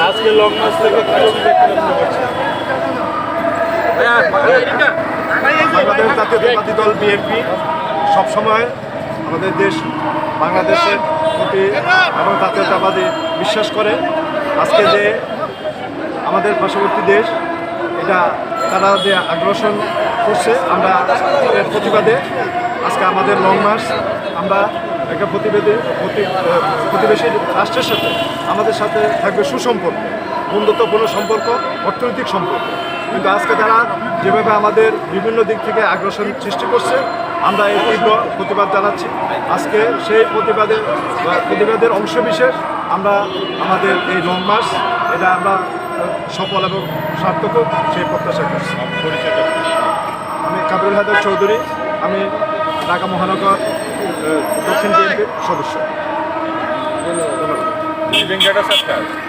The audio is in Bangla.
আজকে লং মার্চ থেকে বাংলাদেশ জাতীয়তাবাদী দল বিএনপি সবসময় আমাদের দেশ বাংলাদেশের প্রতি এবং জাতীয়তাবাদী বিশ্বাস করে। আজকে যে আমাদের পার্শ্ববর্তী দেশ এটা তারা যে আগ্রাসন করছে, আমরা এর প্রতিবাদে আজকে আমাদের লং মার্চ। আমরা একটা প্রতিবেশী রাষ্ট্রের সাথে আমাদের সাথে থাকবে সুসম্পর্ক, বন্ধুত্বপূর্ণ সম্পর্ক, অর্থনৈতিক সম্পর্ক। কিন্তু আজকে তারা যেভাবে আমাদের বিভিন্ন দিক থেকে আগ্রাসন সৃষ্টি করছে, আমরা এই তীব্র প্রতিবাদ জানাচ্ছি। আজকে সেই প্রতিবাদের অংশবিশেষ আমরা আমাদের এই লং মার্চ এটা আমরা সফল এবং সার্থক হোক সেই প্রত্যাশা করছি। আমি কাবরুল হায়দার চৌধুরী, আমি ঢাকা মহানগর দক্ষিণ বিএনপির সদস্য।